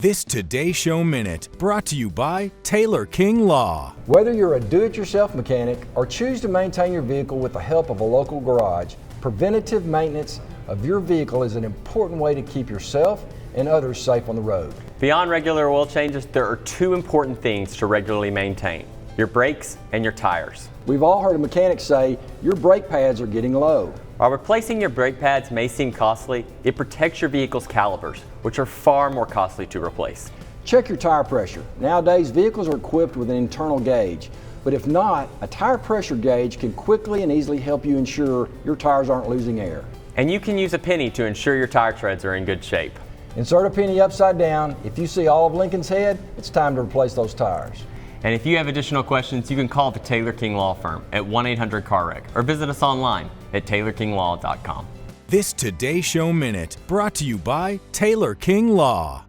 This Today Show Minute brought to you by Taylor King Law. Whether you're a do-it-yourself mechanic or choose to maintain your vehicle with the help of a local garage, preventative maintenance of your vehicle is an important way to keep yourself and others safe on the road. Beyond regular oil changes, there are two important things to regularly maintain: your brakes and your tires. We've all heard a mechanic say, your brake pads are getting low. While replacing your brake pads may seem costly, it protects your vehicle's calipers, which are far more costly to replace. Check your tire pressure. Nowadays, vehicles are equipped with an internal gauge, but if not, a tire pressure gauge can quickly and easily help you ensure your tires aren't losing air. And you can use a penny to ensure your tire treads are in good shape. Insert a penny upside down. If you see all of Lincoln's head, it's time to replace those tires. And if you have additional questions, you can call the Taylor King Law Firm at 1-800-KARK or visit us online at taylorkinglaw.com. This Today Show Minute brought to you by Taylor King Law.